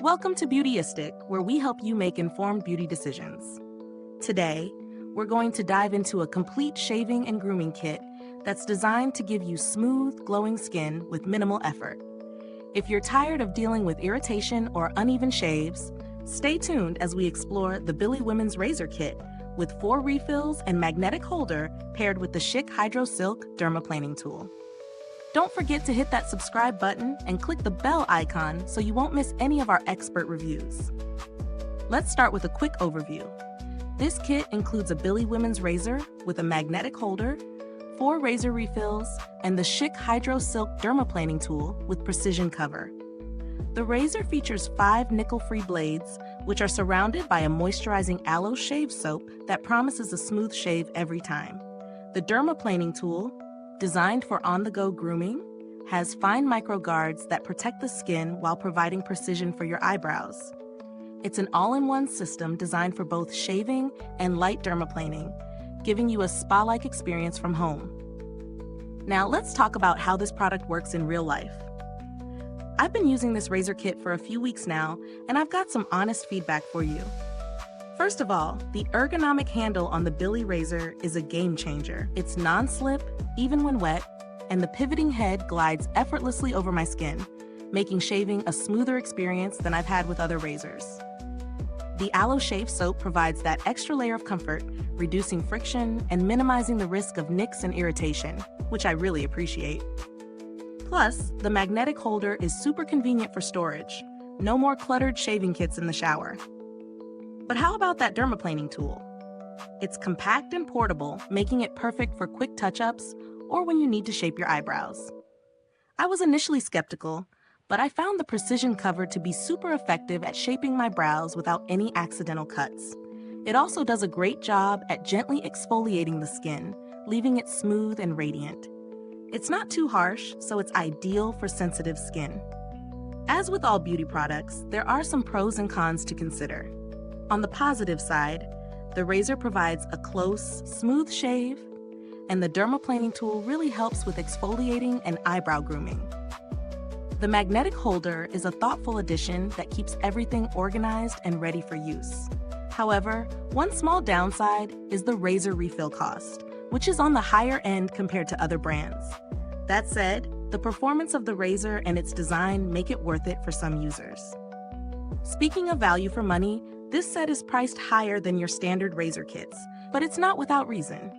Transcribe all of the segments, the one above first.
Welcome to Beautyistic, where we help you make informed beauty decisions. Today, we're going to dive into a complete shaving and grooming kit that's designed to give you smooth, glowing skin with minimal effort. If you're tired of dealing with irritation or uneven shaves, stay tuned as we explore the Billie Women's Razor Kit with 4 refills and magnetic holder paired with the Schick Silk Dermaplaning Tool. Don't forget to hit that subscribe button and click the bell icon so you won't miss any of our expert reviews. Let's start with a quick overview. This kit includes a Billie Women's Razor with a magnetic holder, 4 razor refills, and the Schick Silk Dermaplaning Tool with precision cover. The razor features 5 nickel-free blades, which are surrounded by a moisturizing aloe shave soap that promises a smooth shave every time. The Dermaplaning Tool, designed for on-the-go grooming, has fine micro guards that protect the skin while providing precision for your eyebrows. It's an all-in-one system designed for both shaving and light dermaplaning, giving you a spa-like experience from home. Now let's talk about how this product works in real life. I've been using this razor kit for a few weeks now, and I've got some honest feedback for you. First of all, the ergonomic handle on the Billie razor is a game changer. It's non-slip, even when wet, and the pivoting head glides effortlessly over my skin, making shaving a smoother experience than I've had with other razors. The aloe shave soap provides that extra layer of comfort, reducing friction and minimizing the risk of nicks and irritation, which I really appreciate. Plus, the magnetic holder is super convenient for storage. No more cluttered shaving kits in the shower. But how about that dermaplaning tool? It's compact and portable, making it perfect for quick touch-ups or when you need to shape your eyebrows. I was initially skeptical, but I found the precision cover to be super effective at shaping my brows without any accidental cuts. It also does a great job at gently exfoliating the skin, leaving it smooth and radiant. It's not too harsh, so it's ideal for sensitive skin. As with all beauty products, there are some pros and cons to consider. On the positive side, the razor provides a close, smooth shave, and the dermaplaning tool really helps with exfoliating and eyebrow grooming. The magnetic holder is a thoughtful addition that keeps everything organized and ready for use. However, one small downside is the razor refill cost, which is on the higher end compared to other brands. That said, the performance of the razor and its design make it worth it for some users. Speaking of value for money, this set is priced higher than your standard razor kits, but it's not without reason.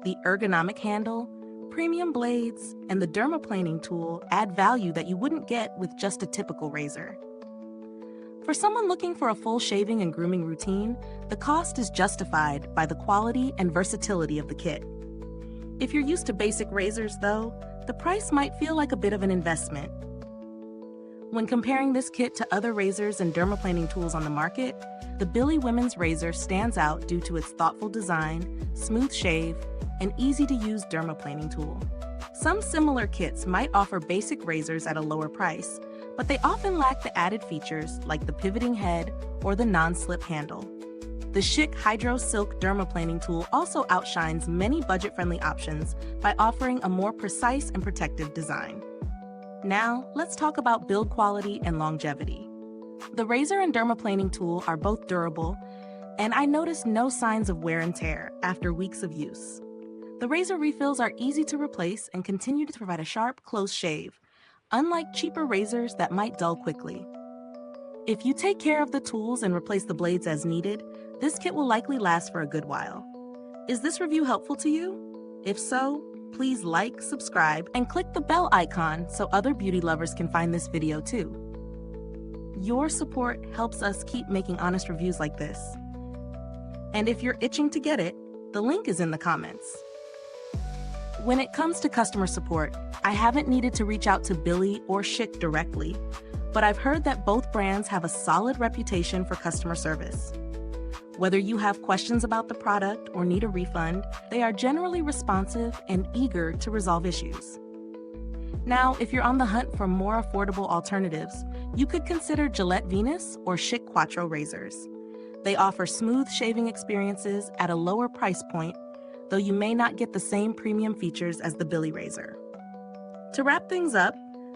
The ergonomic handle, premium blades, and the dermaplaning tool add value that you wouldn't get with just a typical razor. For someone looking for a full shaving and grooming routine, the cost is justified by the quality and versatility of the kit. If you're used to basic razors, though, the price might feel like a bit of an investment. When comparing this kit to other razors and dermaplaning tools on the market, the Billie Women's Razor stands out due to its thoughtful design, smooth shave, and easy-to-use dermaplaning tool. Some similar kits might offer basic razors at a lower price, but they often lack the added features like the pivoting head or the non-slip handle. The Schick Silk Dermaplaning Tool also outshines many budget-friendly options by offering a more precise and protective design. Now, let's talk about build quality and longevity. The razor and dermaplaning tool are both durable, and I noticed no signs of wear and tear after weeks of use. The razor refills are easy to replace and continue to provide a sharp, close shave, unlike cheaper razors that might dull quickly. If you take care of the tools and replace the blades as needed, this kit will likely last for a good while. Is this review helpful to you? If so, please like, subscribe, and click the bell icon so other beauty lovers can find this video too. Your support helps us keep making honest reviews like this. And if you're itching to get it, the link is in the comments. When it comes to customer support, I haven't needed to reach out to Billie or Schick directly, but I've heard that both brands have a solid reputation for customer service. Whether you have questions about the product or need a refund, they are generally responsive and eager to resolve issues. Now, if you're on the hunt for more affordable alternatives, you could consider Gillette Venus or Schick Quattro razors. They offer smooth shaving experiences at a lower price point, though you may not get the same premium features as the Billie razor. To wrap things up,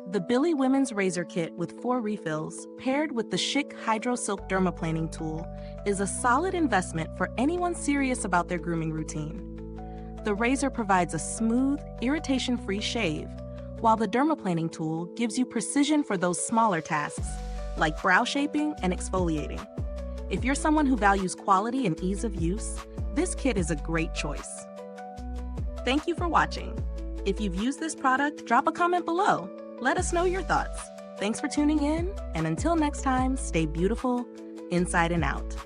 The Billie Women's Razor Kit with 4 refills, paired with the Schick Silk Dermaplaning tool, is a solid investment for anyone serious about their grooming routine. The razor provides a smooth, irritation-free shave, while the dermaplaning tool gives you precision for those smaller tasks, like brow shaping and exfoliating. If you're someone who values quality and ease of use, this kit is a great choice. Thank you for watching. If you've used this product, drop a comment below. Let us know your thoughts. Thanks for tuning in, and until next time, stay beautiful, inside and out.